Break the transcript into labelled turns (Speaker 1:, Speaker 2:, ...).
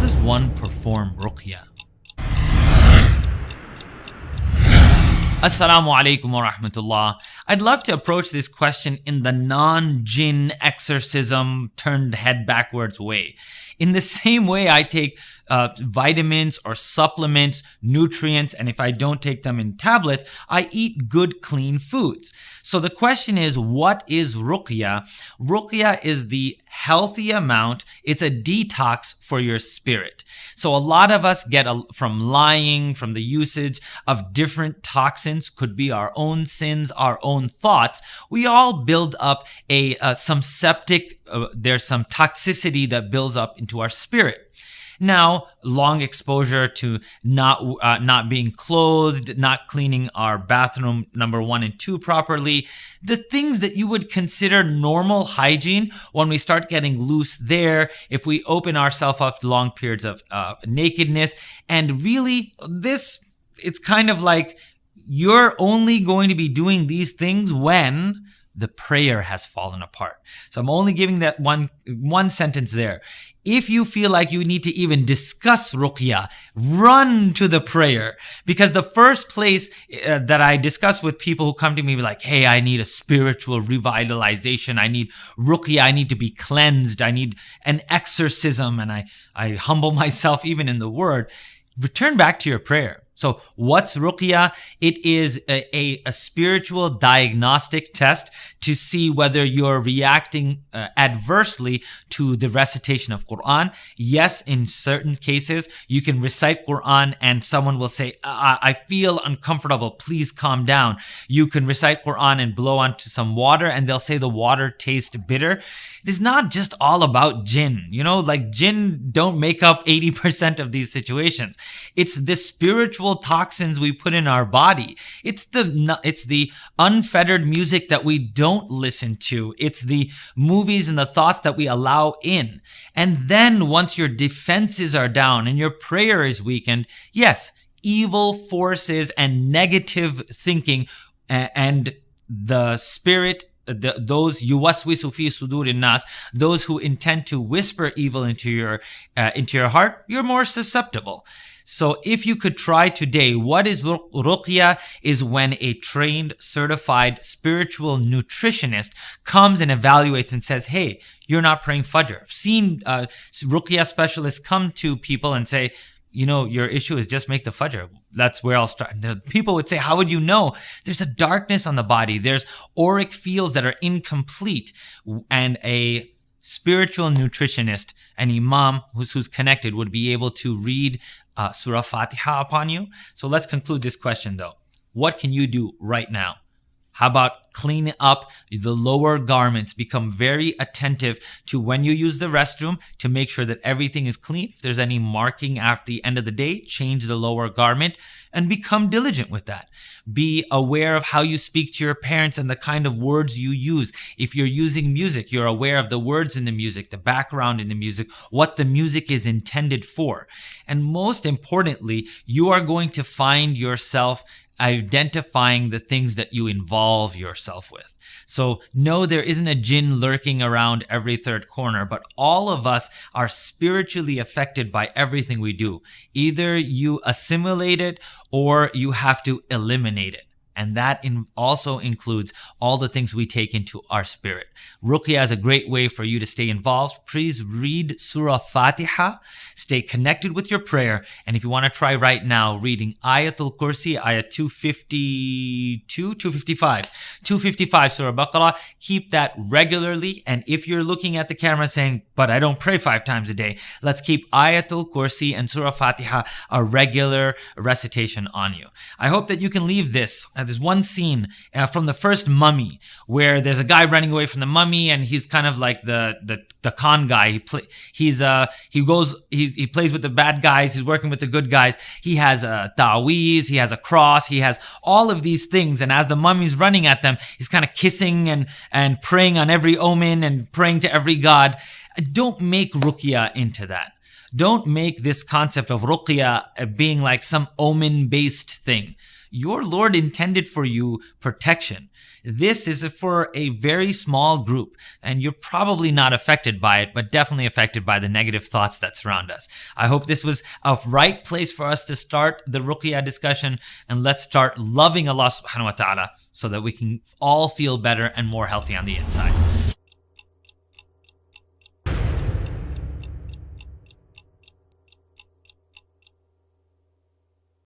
Speaker 1: does one perform ruqya? Assalamu alaikum wa rahmatullah. I'd love to approach this question in the non-jinn exorcism turned head backwards way. In the same way I take vitamins or supplements, nutrients, and if I don't take them in tablets, I eat good, clean foods. So the question is, what is ruqya? Ruqya is the healthy amount. It's a detox for your spirit. So a lot of us get from lying, from the usage of different toxins, could be our own sins, our own thoughts. We all build up some septic, there's some toxicity that builds up into our spirit. Now, long exposure to not being clothed, not cleaning our bathroom number 1 and 2 properly, the things that you would consider normal hygiene, when we start getting loose there, if we open ourselves up to long periods of nakedness, and really it's kind of like you're only going to be doing these things when the prayer has fallen apart. So I'm only giving that one sentence there. If you feel like you need to even discuss ruqya, run to the prayer. Because the first place that I discuss with people who come to me like, hey, I need a spiritual revitalization. I need ruqya. I need to be cleansed. I need an exorcism. And I humble myself even in the word. Return back to your prayer. So what's ruqya? It is a spiritual diagnostic test to see whether you're reacting adversely to the recitation of Quran. Yes, in certain cases, you can recite Quran and someone will say, I feel uncomfortable, please calm down. You can recite Quran and blow onto some water and they'll say the water tastes bitter. It's not just all about jinn, like jinn don't make up 80% of these situations. It's the spiritual toxins we put in our body. It's the unfettered music that we don't listen to. It's the movies and the thoughts that we allow in. And then once your defenses are down and your prayer is weakened, yes, evil forces and negative thinking and the spirit, those yuwaswisu fi sudurin nas, those who intend to whisper evil into your heart, you're more susceptible. So if you could try today, what is ruqya is when a trained, certified spiritual nutritionist comes and evaluates and says, hey, you're not praying Fajr. I've seen ruqya specialists come to people and say, your issue is just make the Fajr. That's where I'll start. People would say, how would you know? There's a darkness on the body. There's auric fields that are incomplete. And a spiritual nutritionist, an Imam who's connected, would be able to read Surah Fatiha upon you. So let's conclude this question though. What can you do right now? How about clean up the lower garments? Become very attentive to when you use the restroom to make sure that everything is clean. If there's any marking after the end of the day, change the lower garment and become diligent with that. Be aware of how you speak to your parents and the kind of words you use. If you're using music, you're aware of the words in the music, the background in the music, what the music is intended for. And most importantly, you are going to find yourself identifying the things that you involve yourself with. So no, there isn't a jinn lurking around every third corner, but all of us are spiritually affected by everything we do. Either you assimilate it or you have to eliminate it. And that also includes all the things we take into our spirit. Ruqya is a great way for you to stay involved. Please read Surah Fatiha. Stay connected with your prayer. And if you want to try right now, reading Ayatul Kursi, Ayat 255, Surah Baqarah, keep that regularly. And if you're looking at the camera saying, but I don't pray 5 times a day, let's keep Ayatul Kursi and Surah Fatiha a regular recitation on you. I hope that you can leave this. There's one scene from the first Mummy where there's a guy running away from the mummy and he's kind of like the con guy. He plays with the bad guys. He's working with the good guys. He has a ta'weez, he has a cross, he has all of these things. And as the mummy's running at them, he's kind of kissing and praying on every omen and praying to every god. Don't make ruqya into that. Don't make this concept of ruqya being like some omen-based thing. your Lord intended for you protection. This is for a very small group, and you're probably not affected by it, but definitely affected by the negative thoughts that surround us. I hope this was a right place for us to start the Ruqya discussion, and let's start loving Allah subhanahu wa ta'ala so that we can all feel better and more healthy on the inside.